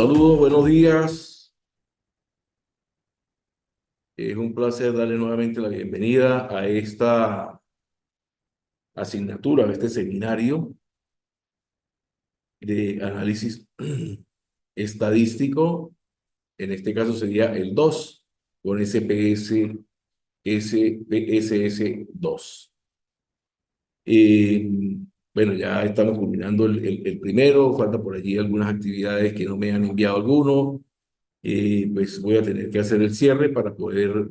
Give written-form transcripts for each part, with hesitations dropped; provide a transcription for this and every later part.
Saludos, buenos días. Es un placer darle nuevamente la bienvenida a esta asignatura, a este seminario de análisis estadístico. En este caso sería el 2 con SPSS 2. Bueno, ya estamos culminando el primero, falta por allí algunas actividades que no me han enviado alguno. Pues voy a tener que hacer el cierre para poder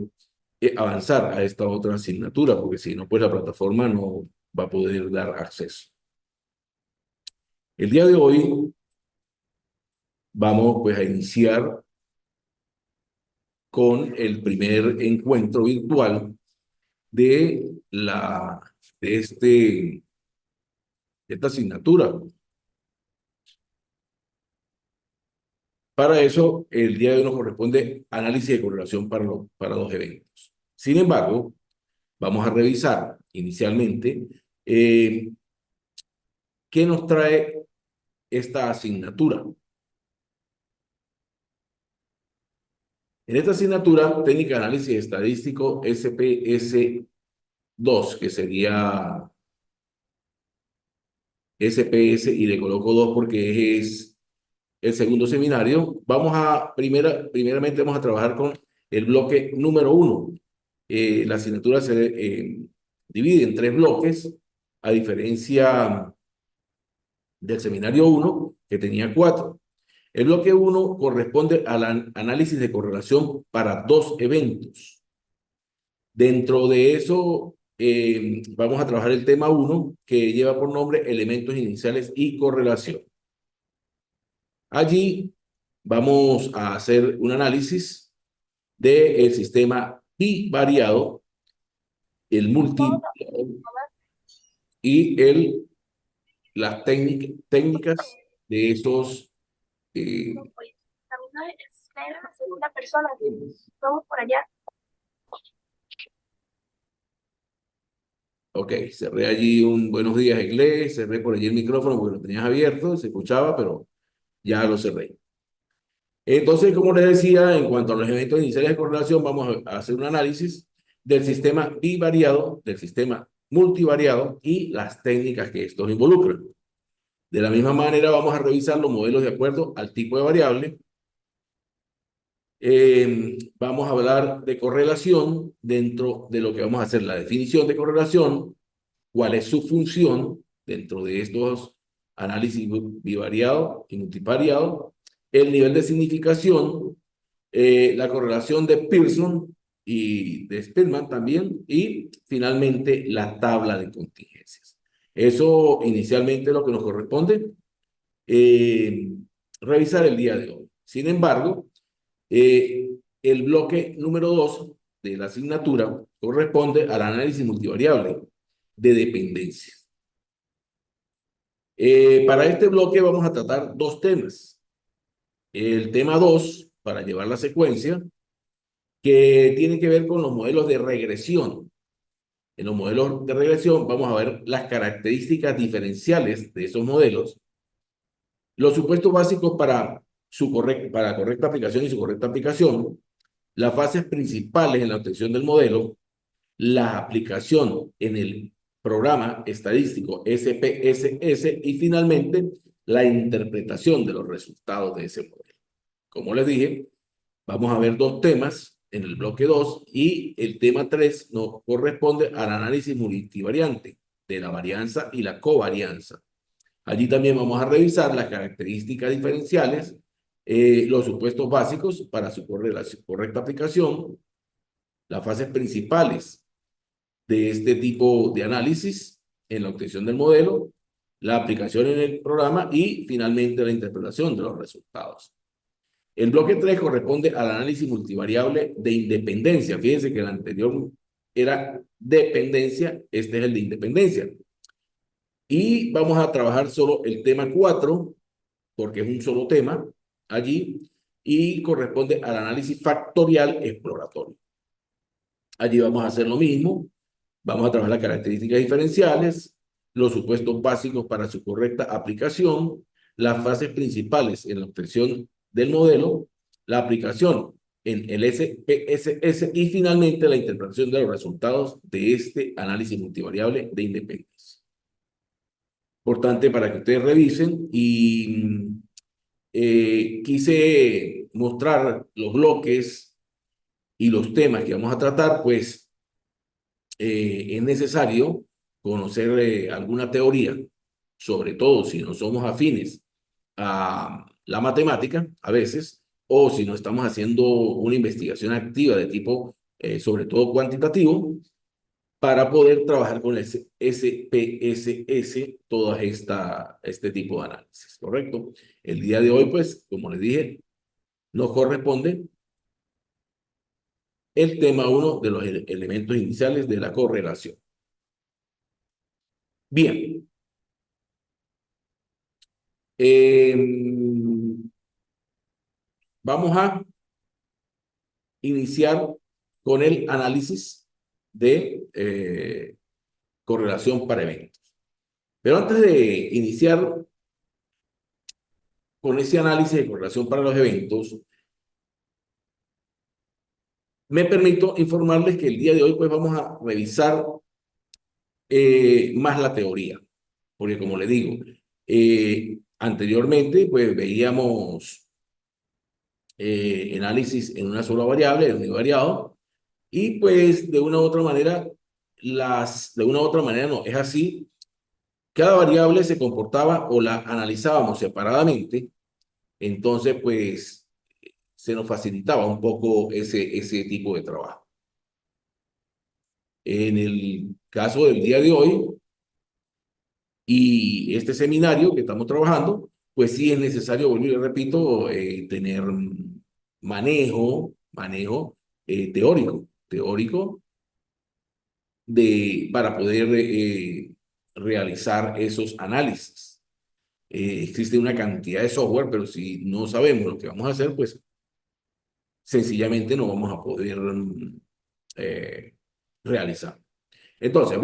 avanzar a esta otra asignatura, porque si no, pues la plataforma no va a poder dar acceso. El día de hoy vamos pues a iniciar con el primer encuentro virtual de de esta asignatura. Para eso, el día de hoy nos corresponde análisis de correlación para los eventos. Sin embargo, vamos a revisar inicialmente qué nos trae esta asignatura. En esta asignatura, técnica de análisis estadístico SPS 2, que sería SPS, y le coloco 2 porque es el segundo seminario, primeramente vamos a trabajar con el bloque número 1. La asignatura se divide en 3 bloques, a diferencia del seminario 1, que tenía 4. El bloque 1 corresponde al análisis de correlación para 2 eventos. Dentro de eso, vamos a trabajar el tema 1, que lleva por nombre elementos iniciales y correlación. Allí vamos a hacer un análisis del sistema bivariado, el multivariado y las técnicas de esos segunda persona. Vamos por allá. Ok, cerré allí un buenos días, Eglé, cerré por allí el micrófono porque lo tenías abierto, se escuchaba, pero ya lo cerré. Entonces, como les decía, en cuanto a los eventos iniciales de correlación, vamos a hacer un análisis del sistema bivariado, del sistema multivariado y las técnicas que estos involucran. De la misma manera, vamos a revisar los modelos de acuerdo al tipo de variable. Vamos a hablar de correlación dentro de lo que vamos a hacer, la definición de correlación, cuál es su función dentro de estos análisis bivariado y multivariado, el nivel de significación, la correlación de Pearson y de Spearman también, y finalmente la tabla de contingencias. Eso inicialmente es lo que nos corresponde revisar el día de hoy. Sin embargo, el bloque número 2 de la asignatura corresponde al análisis multivariable de dependencia. Para este bloque vamos a tratar 2 temas. El tema 2, para llevar la secuencia, que tiene que ver con los modelos de regresión. En los modelos de regresión vamos a ver las características diferenciales de esos modelos, los supuestos básicos para la correcta aplicación y su correcta aplicación, las fases principales en la obtención del modelo, la aplicación en el programa estadístico SPSS y finalmente la interpretación de los resultados de ese modelo. Como les dije, vamos a ver 2 temas en el bloque 2 y el tema 3 nos corresponde al análisis multivariante de la varianza y la covarianza. Allí también vamos a revisar las características diferenciales, los supuestos básicos para su correcta aplicación, las fases principales de este tipo de análisis en la obtención del modelo, la aplicación en el programa y finalmente la interpretación de los resultados. El bloque 3 corresponde al análisis multivariable de independencia. Fíjense que el anterior era dependencia, este es el de independencia. Y vamos a trabajar solo el tema 4, porque es un solo tema allí, y corresponde al análisis factorial exploratorio. Allí vamos a hacer lo mismo, vamos a trabajar las características diferenciales, los supuestos básicos para su correcta aplicación, las fases principales en la obtención del modelo, la aplicación en el SPSS y finalmente la interpretación de los resultados de este análisis multivariable de independencia. Importante para que ustedes revisen y quise mostrar los bloques y los temas que vamos a tratar, pues es necesario conocer alguna teoría, sobre todo si no somos afines a la matemática a veces, o si no estamos haciendo una investigación activa de tipo, sobre todo cuantitativo, para poder trabajar con el SPSS, este tipo de análisis, ¿correcto? El día de hoy, pues, como les dije, nos corresponde el tema uno de los elementos iniciales de la correlación. Bien. Vamos a iniciar con el análisis de correlación para eventos. Pero antes de iniciar con ese análisis de correlación para los eventos, me permito informarles que el día de hoy pues vamos a revisar más la teoría, porque como les digo, anteriormente pues veíamos análisis en una sola variable, en univariado, y pues de una u otra manera, de una u otra manera no, es así, cada variable se comportaba o la analizábamos separadamente, entonces pues se nos facilitaba un poco ese tipo de trabajo. En el caso del día de hoy y este seminario que estamos trabajando, pues sí es necesario, vuelvo y repito, tener teórico para poder realizar esos análisis. Existe una cantidad de software, pero si no sabemos lo que vamos a hacer, pues sencillamente no vamos a poder eh, realizar. Entonces,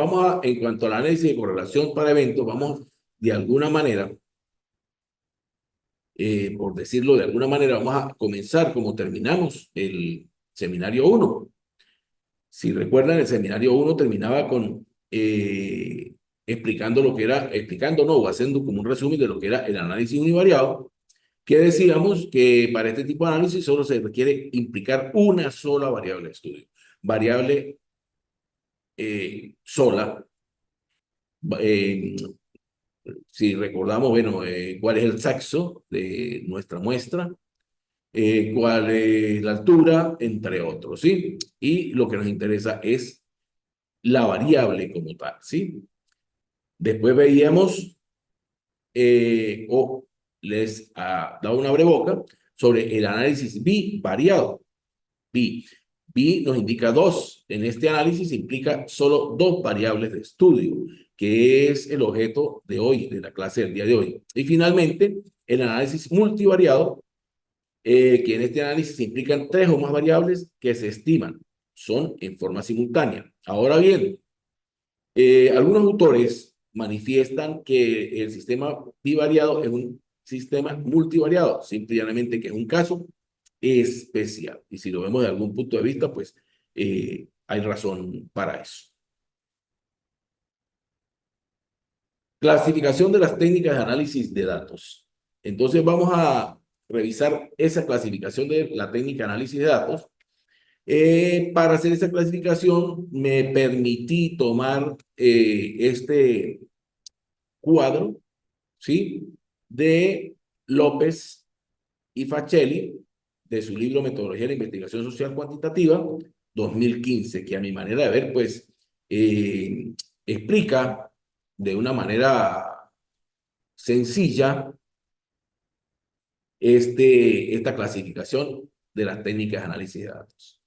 en cuanto al análisis de correlación para eventos, vamos de alguna manera, por decirlo de alguna manera, vamos a comenzar como terminamos el seminario 1. Si recuerdan, el seminario 1 terminaba con explicando lo que era, explicando no, o haciendo como un resumen de lo que era el análisis univariado, que decíamos que para este tipo de análisis solo se requiere implicar una sola variable de estudio. Variable sola. Eh, si recordamos, bueno, cuál es el sexo de nuestra muestra, cuál es la altura, entre otros, ¿sí? Y lo que nos interesa es la variable como tal, ¿sí? Después veíamos, o les daba una breboca sobre el análisis bivariado. Bi nos indica dos. En este análisis implica solo dos variables de estudio, que es el objeto de hoy, de la clase del día de hoy. Y finalmente, el análisis multivariado, que en este análisis implican tres o más variables que se estiman. Son en forma simultánea. Ahora bien, algunos autores manifiestan que el sistema bivariado es un sistema multivariado, simplemente que es un caso especial. Y si lo vemos de algún punto de vista, pues hay razón para eso. Clasificación de las técnicas de análisis de datos. Entonces vamos a revisar esa clasificación de la técnica de análisis de datos. Para hacer esa clasificación me permití tomar este cuadro, ¿sí? De López y Facelli, de su libro Metodología de la Investigación Social Cuantitativa, 2015, que a mi manera de ver, pues, explica de una manera sencilla esta clasificación de las técnicas de análisis de datos.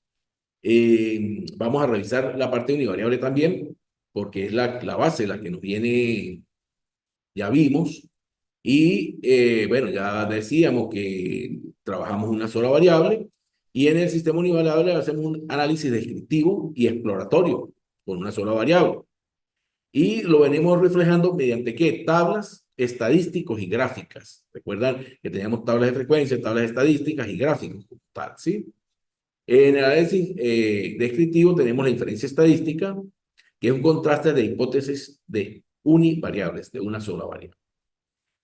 Vamos a revisar la parte univariable también, porque es la base, la que nos viene, ya vimos, y bueno, ya decíamos que trabajamos una sola variable, y en el sistema univariable hacemos un análisis descriptivo y exploratorio con una sola variable. Y lo venimos reflejando mediante ¿qué? Tablas estadísticos y gráficas. Recuerdan que teníamos tablas de frecuencia, tablas estadísticas y gráficos, tal, ¿sí? En el análisis descriptivo tenemos la inferencia estadística, que es un contraste de hipótesis de univariables, de una sola variable.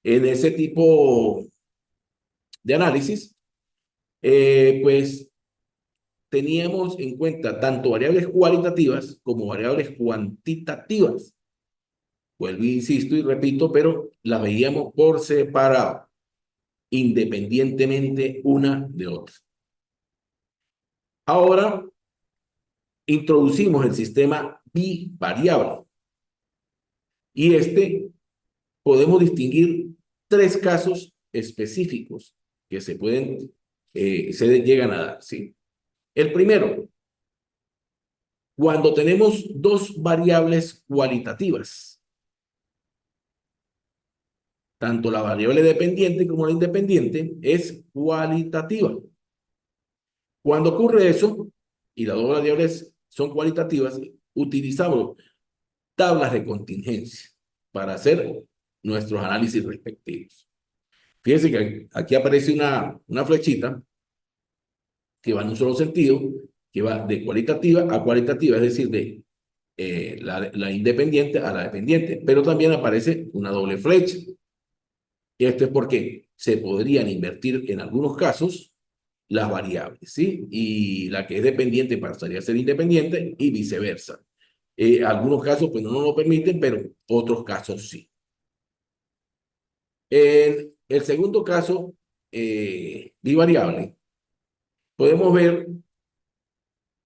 En ese tipo de análisis, pues teníamos en cuenta tanto variables cualitativas como variables cuantitativas. Vuelvo, insisto y repito, pero las veíamos por separado, independientemente una de otra. Ahora introducimos el sistema bivariable y podemos distinguir tres casos específicos que se llegan a dar, ¿sí? El primero, cuando tenemos dos variables cualitativas, tanto la variable dependiente como la independiente es cualitativa. Cuando ocurre eso, y las dos variables son cualitativas, utilizamos tablas de contingencia para hacer nuestros análisis respectivos. Fíjense que aquí aparece una flechita que va en un solo sentido, que va de cualitativa a cualitativa, es decir, de la independiente a la dependiente, pero también aparece una doble flecha. Y esto es porque se podrían invertir en algunos casos las variables, ¿sí? Y la que es dependiente pasaría a ser independiente y viceversa. Algunos casos pues no nos lo permiten, pero otros casos sí. En el segundo caso bivariable, podemos ver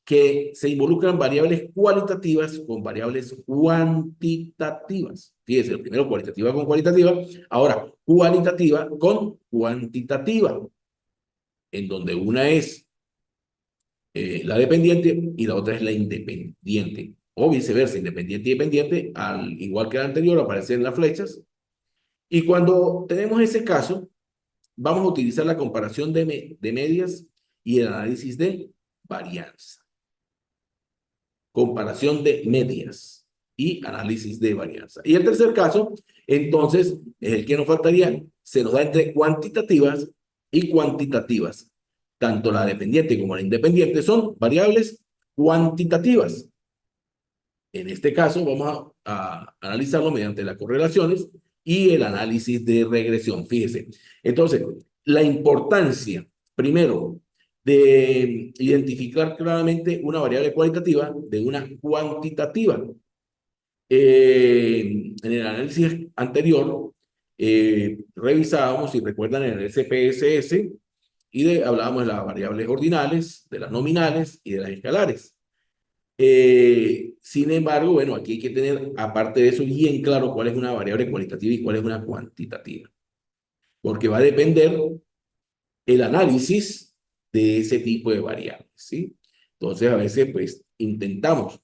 que se involucran variables cualitativas con variables cuantitativas. Fíjense, el primero cualitativa con cualitativa, ahora cualitativa con cuantitativa, en donde una es la dependiente y la otra es la independiente, o viceversa, independiente y dependiente, al igual que la anterior, aparecen las flechas. Y cuando tenemos ese caso, vamos a utilizar la comparación de medias y el análisis de varianza. Comparación de medias y análisis de varianza. Y el tercer caso, entonces, es el que nos faltaría. Se nos da entre cuantitativas y cuantitativas. Tanto la dependiente como la independiente son variables cuantitativas. En este caso, vamos a analizarlo mediante las correlaciones y el análisis de regresión. Fíjese. Entonces, la importancia, primero, de identificar claramente una variable cualitativa de una cuantitativa. En el análisis anterior, revisábamos, si recuerdan, en el SPSS, y hablábamos de las variables ordinales, de las nominales y de las escalares. Sin embargo, bueno, aquí hay que tener, aparte de eso, bien claro cuál es una variable cualitativa y cuál es una cuantitativa, porque va a depender el análisis de ese tipo de variables, ¿sí? Entonces, a veces, pues, intentamos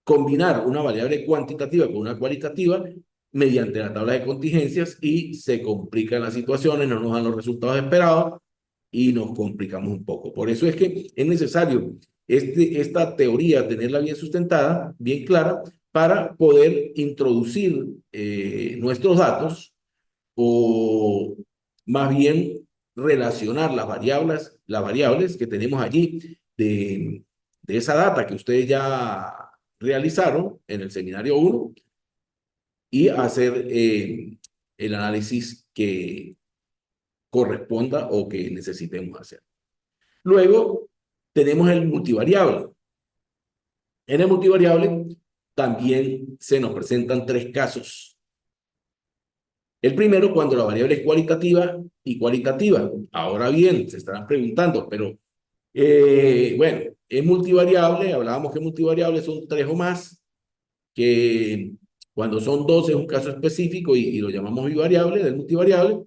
combinar una variable cuantitativa con una cualitativa mediante la tabla de contingencias y se complican las situaciones, no nos dan los resultados esperados y nos complicamos un poco. Por eso es que es necesario esta teoría tenerla bien sustentada, bien clara, para poder introducir nuestros datos o más bien relacionar las variables que tenemos allí de esa data que ustedes ya realizaron en el seminario 1 y hacer el análisis que corresponda o que necesitemos hacer. Luego tenemos el multivariable. En el multivariable también se nos presentan tres casos. El primero, cuando la variable es cualitativa y cualitativa. Ahora bien, se estarán preguntando, pero bueno, es multivariable, hablábamos que multivariable son tres o más, que cuando son dos es un caso específico y lo llamamos bivariable, del multivariable,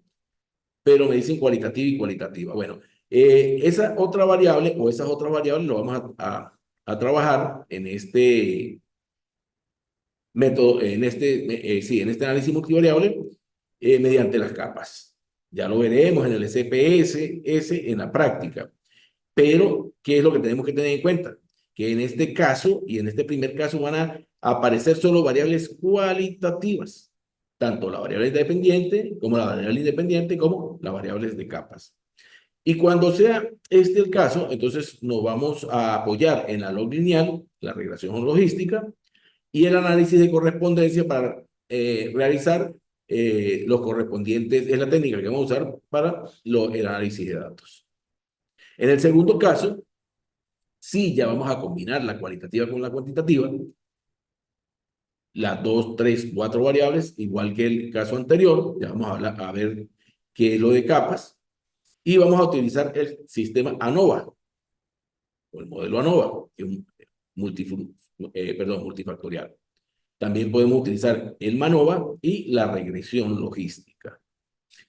pero me dicen cualitativa y cualitativa. Bueno, esa otra variable o esas otras variables lo vamos a trabajar en este método, sí, en este análisis multivariable mediante las capas. Ya lo veremos en el SPSS en la práctica. Pero, ¿qué es lo que tenemos que tener en cuenta? Que en este caso y en este primer caso van a aparecer solo variables cualitativas. tanto la variable independiente como la variable independiente como las variables de capas. Y cuando sea este el caso, entonces nos vamos a apoyar en la log lineal, la regresión logística, y el análisis de correspondencia para realizar los correspondientes, es la técnica que vamos a usar para el análisis de datos. En el segundo caso, sí ya vamos a combinar la cualitativa con la cuantitativa, las dos, tres, cuatro variables, igual que el caso anterior, ya vamos a ver qué es lo de capas, y vamos a utilizar el sistema ANOVA, o el modelo ANOVA, que es un multifactorial. También podemos utilizar el MANOVA y la regresión logística.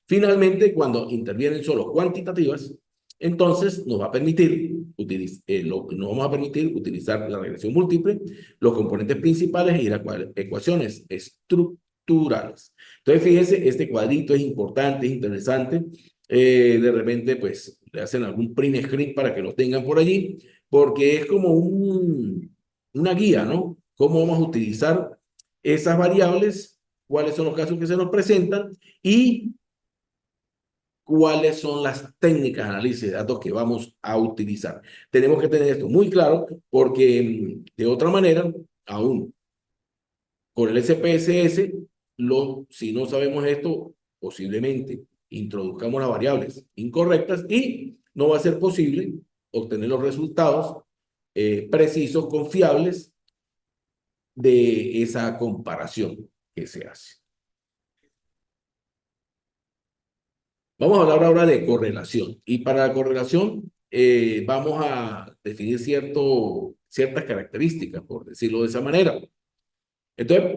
Finalmente, cuando intervienen solo cuantitativas, entonces nos va a permitir nos vamos a permitir utilizar la regresión múltiple, los componentes principales y las ecuaciones estructurales. Entonces, fíjense, este cuadrito es importante, es interesante. De repente, pues, le hacen algún print screen para que lo tengan por allí, porque es como una guía, ¿no? Cómo vamos a utilizar esas variables, cuáles son los casos que se nos presentan y cuáles son las técnicas de análisis de datos que vamos a utilizar. Tenemos que tener esto muy claro porque de otra manera, aún con el SPSS, si no sabemos esto, posiblemente introduzcamos las variables incorrectas y no va a ser posible obtener los resultados precisos, confiables de esa comparación que se hace. Vamos a hablar ahora de correlación. Y para la correlación vamos a definir ciertas características, por decirlo de esa manera. Entonces,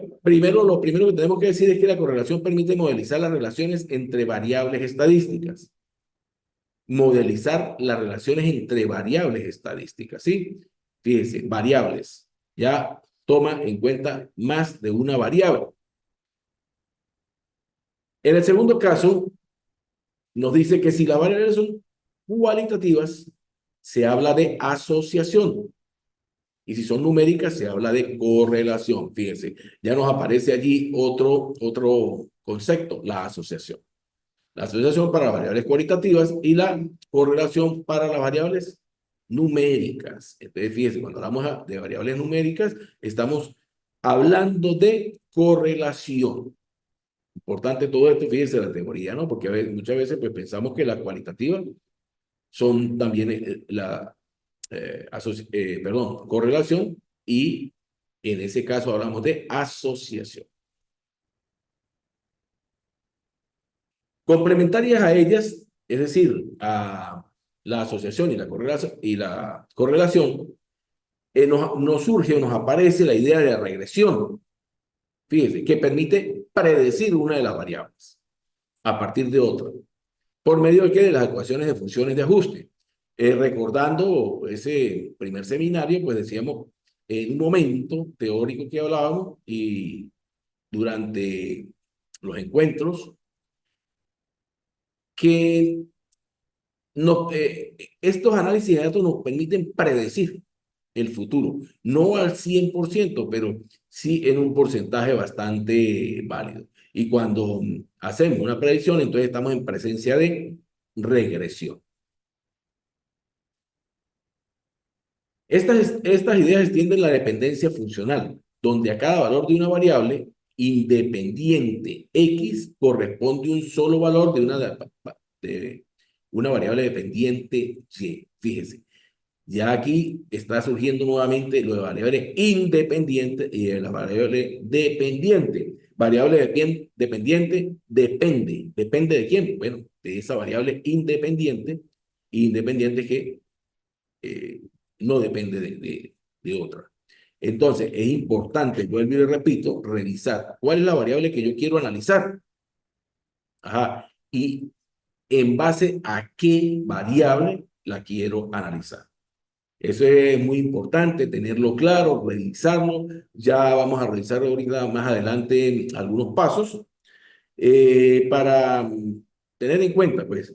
lo primero que tenemos que decir es que la correlación permite modelizar las relaciones entre variables estadísticas. Modelizar las relaciones entre variables estadísticas, ¿sí? Fíjense, variables. Ya toma en cuenta más de una variable. En el segundo caso, nos dice que si las variables son cualitativas, se habla de asociación. Y si son numéricas, se habla de correlación. Fíjense, ya nos aparece allí otro concepto, la asociación. La asociación para las variables cualitativas y la correlación para las variables numéricas. Entonces, fíjense, cuando hablamos de variables numéricas, estamos hablando de correlación. Importante todo esto, fíjense la teoría, ¿no? Porque muchas veces pues, pensamos que las cualitativas son también correlación y en ese caso hablamos de asociación. Complementarias a ellas, es decir, a la asociación y la correlación, nos surge o nos aparece la idea de la regresión, fíjense, que permite predecir una de las variables a partir de otra. ¿Por medio de qué? De las ecuaciones de funciones de ajuste. Recordando ese primer seminario, pues decíamos, en un momento teórico que hablábamos y durante los encuentros, que estos análisis de datos nos permiten predecir el futuro. No al 100%, pero sí en un porcentaje bastante válido. Y cuando hacemos una predicción, entonces estamos en presencia de regresión. Estas ideas extienden la dependencia funcional, donde a cada valor de una variable independiente X corresponde un solo valor de una variable dependiente Y. Fíjese, ya aquí está surgiendo nuevamente lo de variable independiente y de la variable dependiente. Variable dependiente depende. ¿Depende de quién? Bueno, de esa variable independiente que no depende de otra. Entonces, es importante, vuelvo y le repito, revisar cuál es la variable que yo quiero analizar. Ajá. Y en base a qué variable la quiero analizar. Eso es muy importante, tenerlo claro, revisarlo. Ya vamos a revisar ahorita más adelante algunos pasos para tener en cuenta, pues,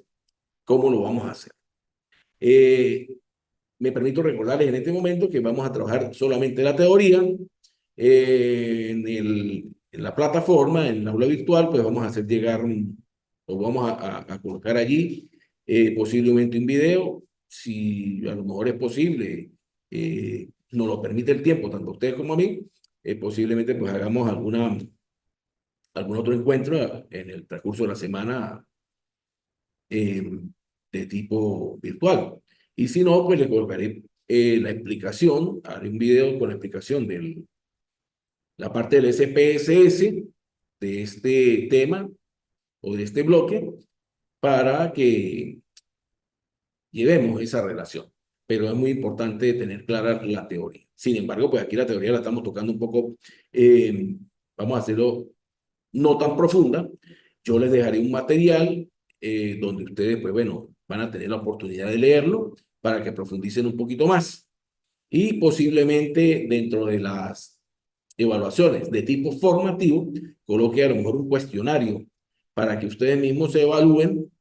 cómo lo vamos a hacer. Me permito recordarles en este momento que vamos a trabajar solamente la teoría. En en la plataforma, en la aula virtual, pues vamos a hacer llegar, o vamos a colocar allí posiblemente un video, si a lo mejor es posible, nos lo permite el tiempo, tanto a ustedes como a mí, posiblemente pues hagamos algún otro encuentro en el transcurso de la semana eh, de tipo virtual. Y si no, pues le colocaré la explicación, haré un video con la explicación de la parte del SPSS de este tema o de este bloque para que llevemos esa relación. Pero es muy importante tener clara la teoría. Sin embargo, pues aquí la teoría la estamos tocando un poco, vamos a hacerlo no tan profunda. Yo les dejaré un material donde ustedes, pues bueno, van a tener la oportunidad de leerlo para que profundicen un poquito más. Y posiblemente dentro de las evaluaciones de tipo formativo, coloque a lo mejor un cuestionario para que ustedes mismos se evalúen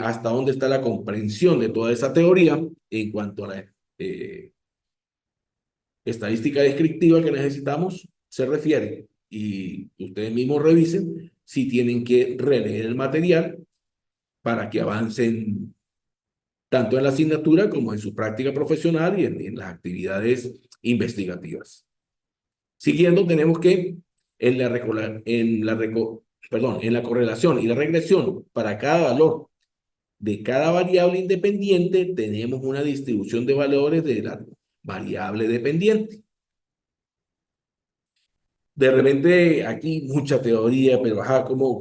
hasta dónde está la comprensión de toda esa teoría en cuanto a la estadística descriptiva que necesitamos se refiere. Y ustedes mismos revisen si tienen que releer el material para que avancen tanto en la asignatura como en su práctica profesional y en las actividades investigativas. Siguiendo, tenemos que en la correlación y la regresión para cada valor de cada variable independiente, tenemos una distribución de valores de la variable dependiente. De repente, aquí mucha teoría, pero ajá, ¿cómo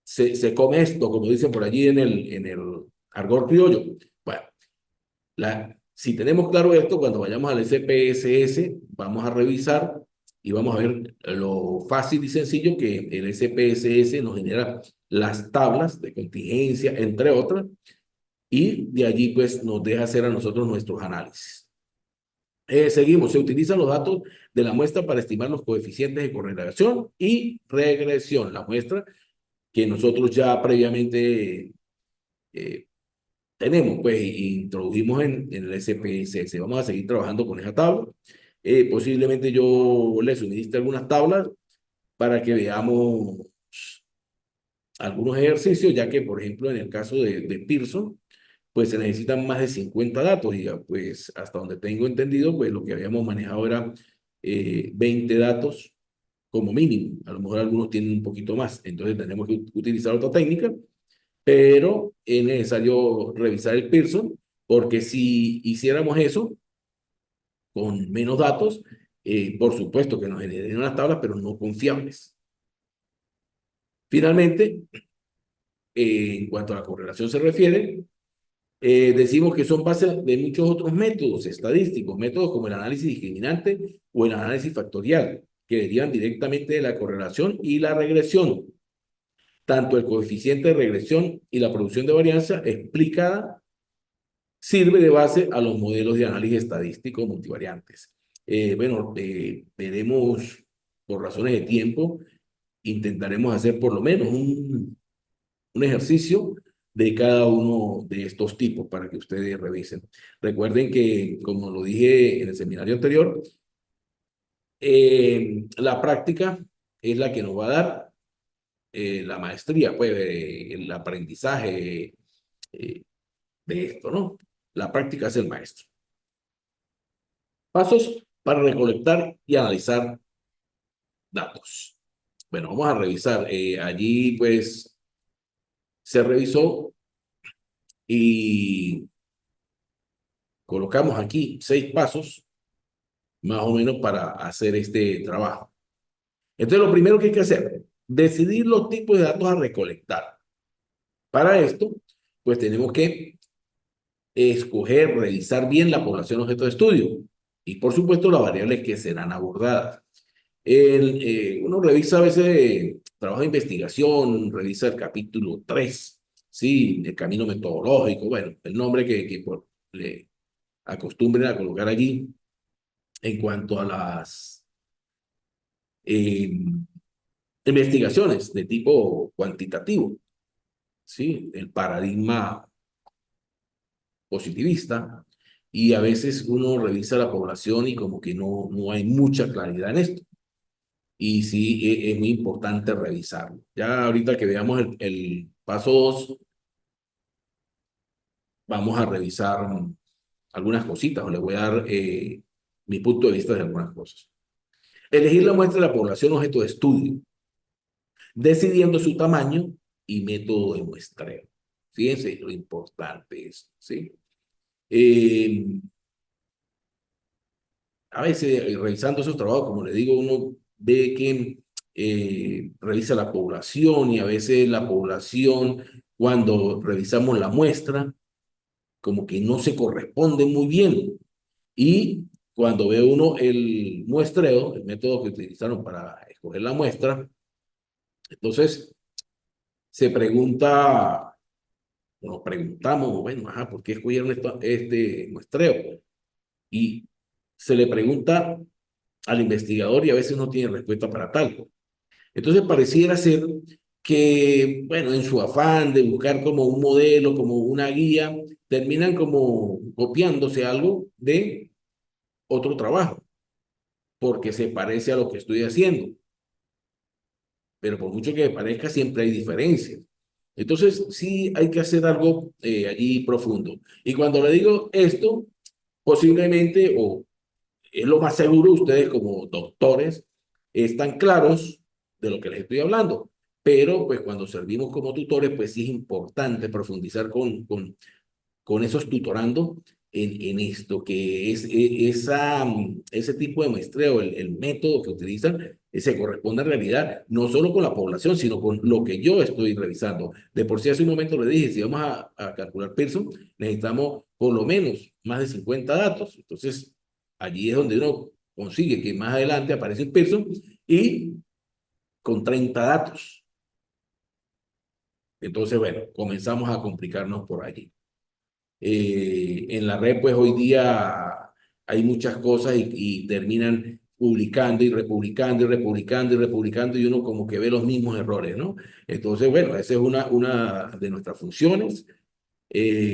se come esto? Como dicen por allí en el argot criollo. Bueno, si tenemos claro esto, cuando vayamos al SPSS, vamos a revisar y vamos a ver lo fácil y sencillo que el SPSS nos genera las tablas de contingencia, entre otras, y de allí pues nos deja hacer a nosotros nuestros análisis. Seguimos, se utilizan los datos de la muestra para estimar los coeficientes de correlación y regresión. La muestra que nosotros ya previamente eh, tenemos, pues, introdujimos en el SPSS. Vamos a seguir trabajando con esa tabla. Posiblemente yo les suministre algunas tablas para que veamos algunos ejercicios, ya que, por ejemplo, en el caso de Pearson, pues se necesitan más de 50 datos y pues hasta donde tengo entendido, pues lo que habíamos manejado era 20 datos como mínimo. A lo mejor algunos tienen un poquito más, entonces tenemos que utilizar otra técnica, pero es necesario revisar el Pearson porque si hiciéramos eso con menos datos, por supuesto que nos generarían unas tablas, pero no confiables. Finalmente, en cuanto a la correlación se refiere, decimos que son bases de muchos otros métodos estadísticos, métodos como el análisis discriminante o el análisis factorial, que derivan directamente de la correlación y la regresión. Tanto el coeficiente de regresión y la producción de varianza explicada sirve de base a los modelos de análisis estadístico multivariantes. Bueno, veremos por razones de tiempo, intentaremos hacer por lo menos un ejercicio de cada uno de estos tipos para que ustedes revisen. Recuerden que, como lo dije en el seminario anterior, la práctica es la que nos va a dar la maestría, pues el aprendizaje de esto, ¿no? La práctica es el maestro. Pasos para recolectar y analizar datos. Bueno, vamos a revisar. Allí, pues, se revisó y colocamos aquí 6 pasos más o menos para hacer este trabajo. Entonces, lo primero que hay que hacer, decidir los tipos de datos a recolectar. Para esto, pues tenemos que escoger, revisar bien la población objeto de estudio y, por supuesto, las variables que serán abordadas. Uno revisa a veces trabajo de investigación, revisa el capítulo 3, ¿sí? El camino metodológico, bueno, el nombre que le acostumbren a colocar allí en cuanto a las eh, investigaciones de tipo cuantitativo, ¿sí? El paradigma positivista, y a veces uno revisa la población y como que no hay mucha claridad en esto. y sí es muy importante revisarlo. Ya ahorita que veamos el paso 2, vamos a revisar algunas cositas, o les voy a dar mi punto de vista de algunas cosas. Elegir la muestra de la población objeto de estudio, decidiendo su tamaño y método de muestreo. Fíjense lo importante es, ¿sí? Eh, a veces, revisando esos trabajos, como le digo, uno ve que revisa la población y a veces la población, cuando revisamos la muestra, como que no se corresponde muy bien. Y cuando ve uno el muestreo, el método que utilizaron para escoger la muestra, entonces se pregunta, nos preguntamos, bueno, ajá, ¿por qué escogieron este muestreo? Y se le pregunta al investigador y a veces no tiene respuesta para tal. Entonces pareciera ser que, bueno, en su afán de buscar como un modelo, como una guía, terminan como copiándose algo de otro trabajo, porque se parece a lo que estoy haciendo. Pero por mucho que parezca, siempre hay diferencias. Entonces, sí hay que hacer algo allí profundo. Y cuando le digo esto, posiblemente, o es lo más seguro, ustedes como doctores están claros de lo que les estoy hablando. Pero, pues, cuando servimos como tutores, pues sí es importante profundizar con esos tutorando en esto, que es ese tipo de muestreo, el método que utilizan, se corresponde en realidad no solo con la población, sino con lo que yo estoy revisando. De por sí hace un momento le dije, si vamos a calcular Pearson, necesitamos por lo menos más de 50 datos. Entonces, allí es donde uno consigue que más adelante aparece el Pearson y con 30 datos. Entonces, bueno, comenzamos a complicarnos por allí. En la red, pues hoy día hay muchas cosas y terminan publicando y republicando y republicando y republicando y uno como que ve los mismos errores, ¿no? Entonces, bueno, esa es una de nuestras funciones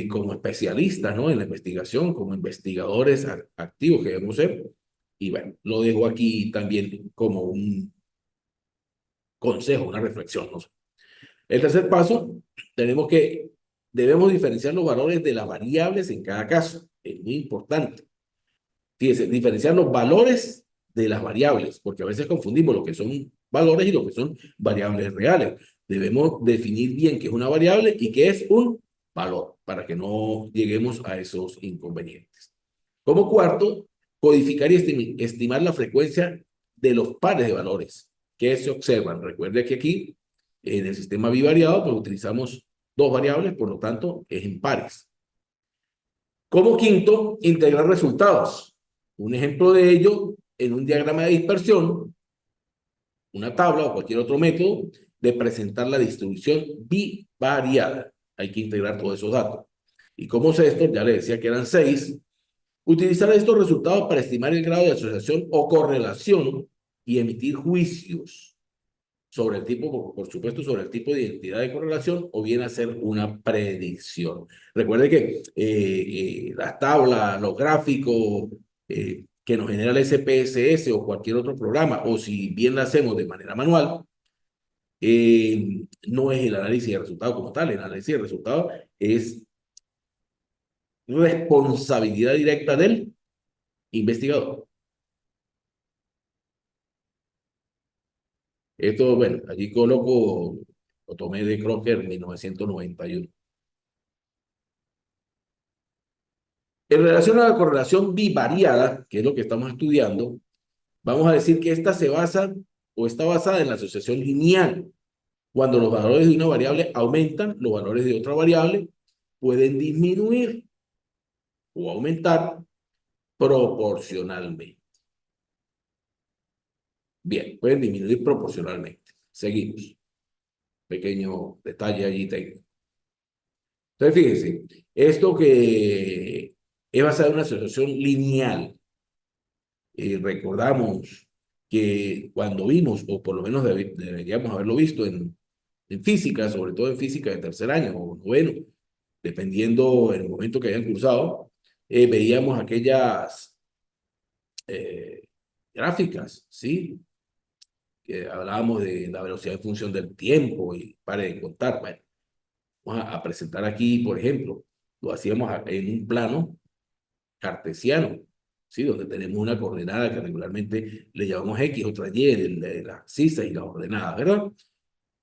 como especialistas, ¿no? En la investigación, como investigadores activos que debemos ser. Y bueno, lo dejo aquí también como un consejo, una reflexión, ¿no? El tercer paso, debemos diferenciar los valores de las variables en cada caso. Es muy importante. Fíjense, diferenciar los valores de las variables, porque a veces confundimos lo que son valores y lo que son variables reales. Debemos definir bien qué es una variable y qué es un valor, para que no lleguemos a esos inconvenientes. Como cuarto, codificar y estimar la frecuencia de los pares de valores que se observan. Recuerde que aquí, en el sistema bivariado, pues utilizamos dos variables, por lo tanto, es en pares. Como quinto, integrar resultados. Un ejemplo de ello, en un diagrama de dispersión, una tabla o cualquier otro método de presentar la distribución bivariada. Hay que integrar todos esos datos. ¿Y cómo es esto? Ya le decía que eran 6. Utilizar estos resultados para estimar el grado de asociación o correlación y emitir juicios sobre el tipo, por supuesto, sobre el tipo de identidad de correlación o bien hacer una predicción. Recuerde que las tablas, los gráficos que nos genera el SPSS o cualquier otro programa, o si bien lo hacemos de manera manual, no es el análisis de resultados como tal. El análisis de resultados es responsabilidad directa del investigador. Esto, bueno, allí coloco, lo tomé de Crocker en 1991. En relación a la correlación bivariada, que es lo que estamos estudiando, vamos a decir que esta se basa o está basada en la asociación lineal. Cuando los valores de una variable aumentan, los valores de otra variable pueden disminuir o aumentar proporcionalmente. Bien, pueden disminuir proporcionalmente. Seguimos. Pequeño detalle allí técnico. Entonces, fíjense, esto que es basado en una asociación lineal, recordamos que cuando vimos, o por lo menos deberíamos haberlo visto en física, sobre todo en física de tercer año o noveno, dependiendo del momento que hayan cursado, veíamos aquellas eh, gráficas, ¿sí? que hablábamos de la velocidad en función del tiempo y pare de contar. Bueno, vamos a presentar aquí, por ejemplo, lo hacíamos en un plano cartesiano, ¿sí? Donde tenemos una coordenada que regularmente le llamamos X, otra Y, de las abscisas y las ordenadas, ¿verdad?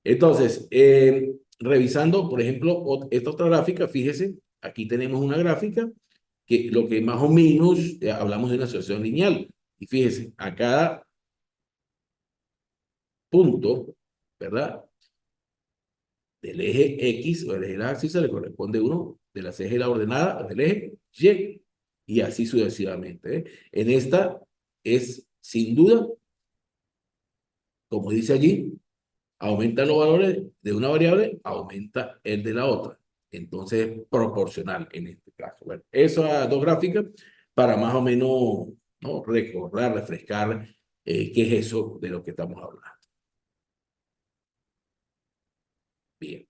Entonces, revisando, por ejemplo, esta otra gráfica, fíjese, aquí tenemos una gráfica que lo que más o menos hablamos de una asociación lineal. Y fíjese, a cada punto, ¿verdad? Del eje X o del eje de la abscisa le corresponde uno de las ejes de la ordenada o del eje Y, y así sucesivamente. En esta es, sin duda, como dice allí, aumentan los valores de una variable, aumenta el de la otra. Entonces, es proporcional en este caso. Bueno, esas dos gráficas para más o menos, ¿no?, recordar, refrescar qué es eso de lo que estamos hablando. Bien.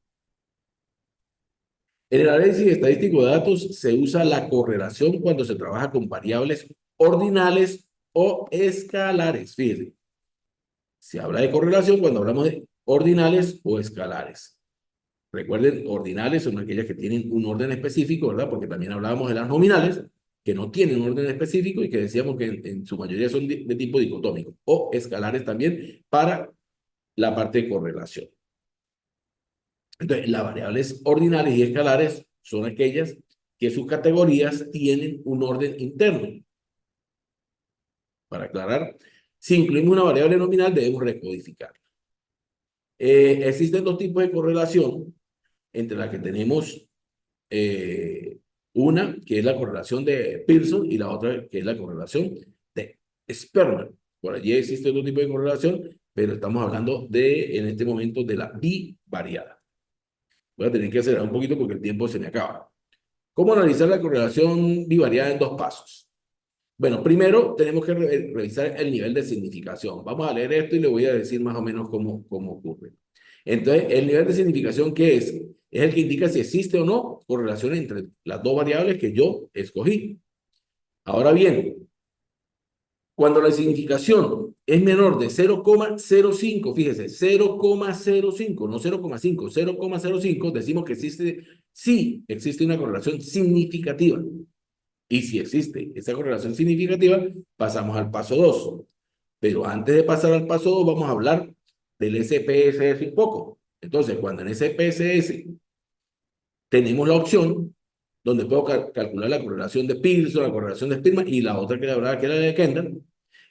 En el análisis estadístico de datos se usa la correlación cuando se trabaja con variables ordinales o escalares. Fíjense, se habla de correlación cuando hablamos de ordinales o escalares. Recuerden, ordinales son aquellas que tienen un orden específico, ¿verdad? Porque también hablábamos de las nominales, que no tienen un orden específico y que decíamos que en su mayoría son de tipo dicotómico. O escalares también para la parte de correlación. Entonces, las variables ordinales y escalares son aquellas que sus categorías tienen un orden interno. Para aclarar, si incluimos una variable nominal, debemos recodificar. Existen dos tipos de correlación, entre las que tenemos una que es la correlación de Pearson y la otra que es la correlación de Sperman. Por allí existe otro tipo de correlación, pero estamos hablando de, en este momento, de la bivariada. Voy a tener que acelerar un poquito porque el tiempo se me acaba. ¿Cómo analizar la correlación bivariada en dos pasos? Bueno, primero tenemos que revisar el nivel de significación. Vamos a leer esto y le voy a decir más o menos cómo ocurre. Entonces, el nivel de significación, ¿qué es? Es el que indica si existe o no correlación entre las dos variables que yo escogí. Ahora bien, cuando la significación es menor de 0,05, fíjese, 0,05, no 0,5, 0,05, decimos que existe, sí existe una correlación significativa. Y si existe esa correlación significativa, pasamos al paso 2. Pero antes de pasar al paso 2, vamos a hablar del SPSS un poco. Entonces, cuando en SPSS tenemos la opción donde puedo calcular la correlación de Pearson, la correlación de Spearman y la otra que la verdad que era la de Kendall.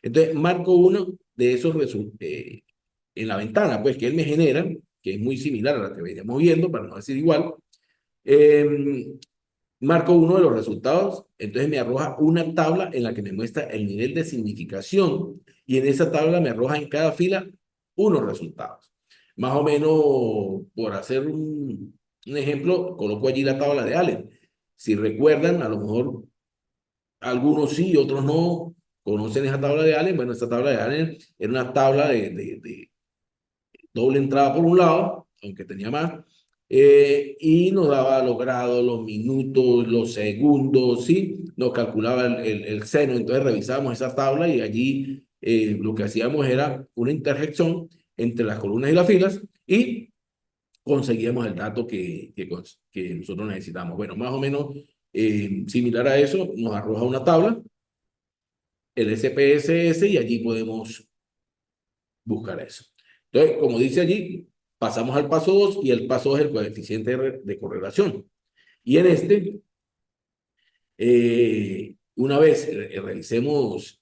Entonces, marco uno de esos resultados en la ventana, pues que él me genera, que es muy similar a la que veníamos viendo, para no decir igual. Marco uno de los resultados, entonces me arroja una tabla en la que me muestra el nivel de significación y en esa tabla me arroja en cada fila unos resultados. Más o menos, por hacer un ejemplo, coloco allí la tabla de Allen. Si recuerdan, a lo mejor algunos sí, otros no conocen esa tabla de Allen. Bueno, esta tabla de Allen era una tabla de doble entrada por un lado, aunque tenía más, y nos daba los grados, los minutos, los segundos, ¿sí? Nos calculaba el seno, entonces revisábamos esa tabla y allí lo que hacíamos era una interjección entre las columnas y las filas y conseguíamos el dato que nosotros necesitamos. Bueno, más o menos similar a eso, nos arroja una tabla, el SPSS, y allí podemos buscar eso. Entonces, como dice allí, pasamos al paso 2 y el paso 2 es el coeficiente de correlación. Y en este, una vez revisemos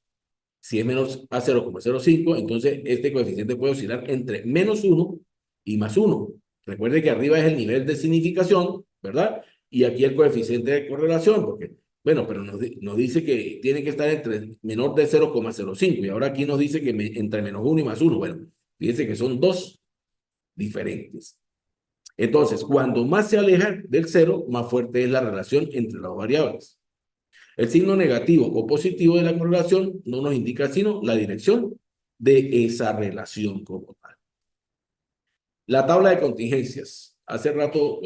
si es menos a 0,05, entonces este coeficiente puede oscilar entre menos 1 y más 1. Recuerde que arriba es el nivel de significación, ¿verdad? Y aquí el coeficiente de correlación, porque, bueno, pero nos dice que tiene que estar entre menor de 0,05 y ahora aquí nos dice que entre menos 1 y más 1. Bueno, fíjense que son dos diferentes. Entonces, cuando más se aleja del cero, más fuerte es la relación entre las variables. El signo negativo o positivo de la correlación no nos indica sino la dirección de esa relación como tal. La tabla de contingencias. Hace rato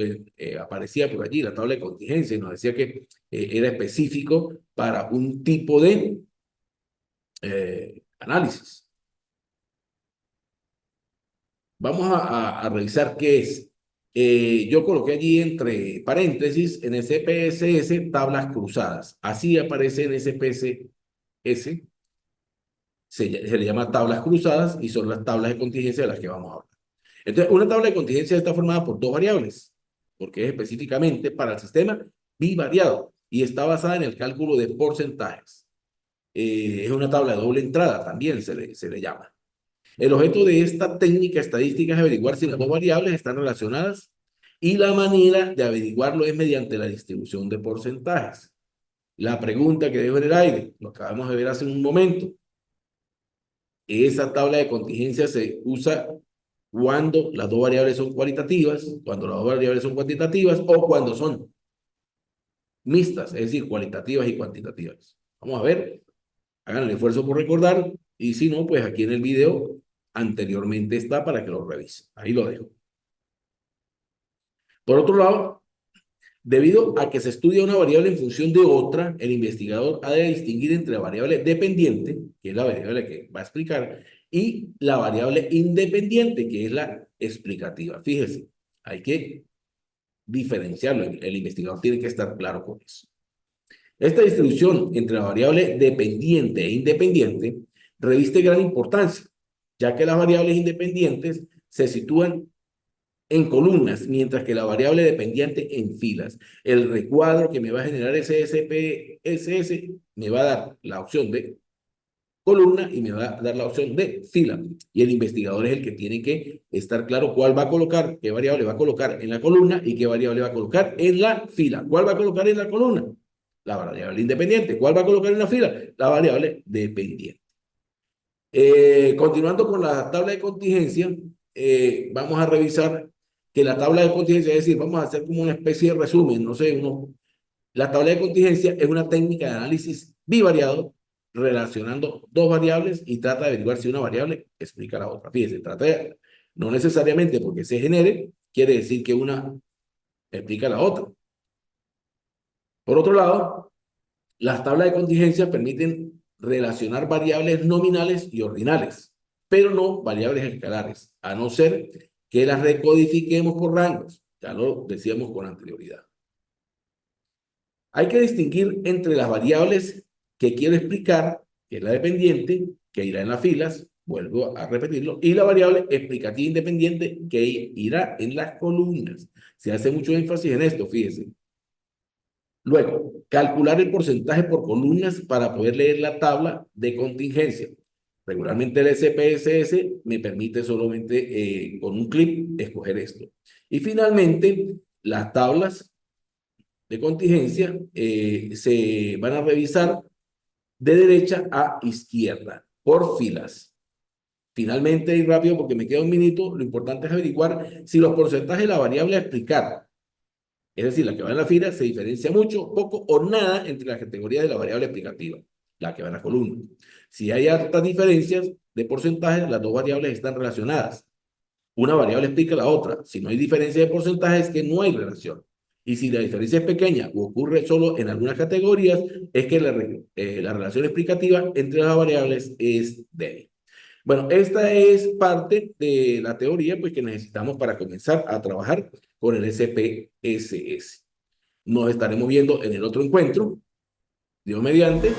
aparecía por allí la tabla de contingencias y nos decía que era específico para un tipo de análisis. Vamos a revisar qué es. Yo coloqué allí entre paréntesis en SPSS tablas cruzadas. Así aparece en SPSS. Se le llama tablas cruzadas y son las tablas de contingencia de las que vamos a hablar. Entonces, una tabla de contingencia está formada por dos variables, porque es específicamente para el sistema bivariado y está basada en el cálculo de porcentajes. Es una tabla de doble entrada, también se le llama. El objeto de esta técnica estadística es averiguar si las dos variables están relacionadas y la manera de averiguarlo es mediante la distribución de porcentajes. La pregunta que dejo en el aire, lo acabamos de ver hace un momento, esa tabla de contingencia se usa cuando las dos variables son cualitativas, cuando las dos variables son cuantitativas o cuando son mixtas, es decir, cualitativas y cuantitativas. Vamos a ver, hagan el esfuerzo por recordar y si no, pues aquí en el video anteriormente está para que lo revisen. Ahí lo dejo. Por otro lado, debido a que se estudia una variable en función de otra, el investigador ha de distinguir entre la variable dependiente, que es la variable que va a explicar, y la variable independiente, que es la explicativa. Fíjese, hay que diferenciarlo. El investigador tiene que estar claro con eso. Esta distribución entre la variable dependiente e independiente reviste gran importancia, ya que las variables independientes se sitúan en columnas, mientras que la variable dependiente en filas. El recuadro que me va a generar ese SPSS me va a dar la opción de columna y me va a dar la opción de fila. Y el investigador es el que tiene que estar claro cuál va a colocar, qué variable va a colocar en la columna y qué variable va a colocar en la fila. ¿Cuál va a colocar en la columna? La variable independiente. ¿Cuál va a colocar en la fila? La variable dependiente. Continuando con la tabla de contingencia, vamos a revisar que la tabla de contingencia, es decir, vamos a hacer como una especie de resumen, no sé, la tabla de contingencia es una técnica de análisis bivariado relacionando dos variables y trata de averiguar si una variable explica la otra. Fíjense, no necesariamente porque se genere, quiere decir que una explica la otra. Por otro lado, las tablas de contingencia permiten relacionar variables nominales y ordinales, pero no variables escalares, a no ser que las recodifiquemos por rangos. Ya lo decíamos con anterioridad. Hay que distinguir entre las variables que quiero explicar, que es la dependiente, que irá en las filas, vuelvo a repetirlo, y la variable explicativa independiente, que irá en las columnas. Se hace mucho énfasis en esto, fíjense. Luego, calcular el porcentaje por columnas para poder leer la tabla de contingencia. Regularmente el SPSS me permite solamente con un clic escoger esto. Y finalmente, las tablas de contingencia se van a revisar de derecha a izquierda por filas. Finalmente, y rápido porque me queda un minuto, lo importante es averiguar si los porcentajes de la variable a explicar, es decir, la que va en la fila, se diferencia mucho, poco o nada entre las categorías de la variable explicativa, la que va en la columna. Si hay altas diferencias de porcentajes, las dos variables están relacionadas. Una variable explica la otra. Si no hay diferencia de porcentajes, es que no hay relación. Y si la diferencia es pequeña o ocurre solo en algunas categorías, es que la relación explicativa entre las variables es débil. Bueno, esta es parte de la teoría pues, que necesitamos para comenzar a trabajar con el SPSS. Nos estaremos viendo en el otro encuentro, Dios mediante.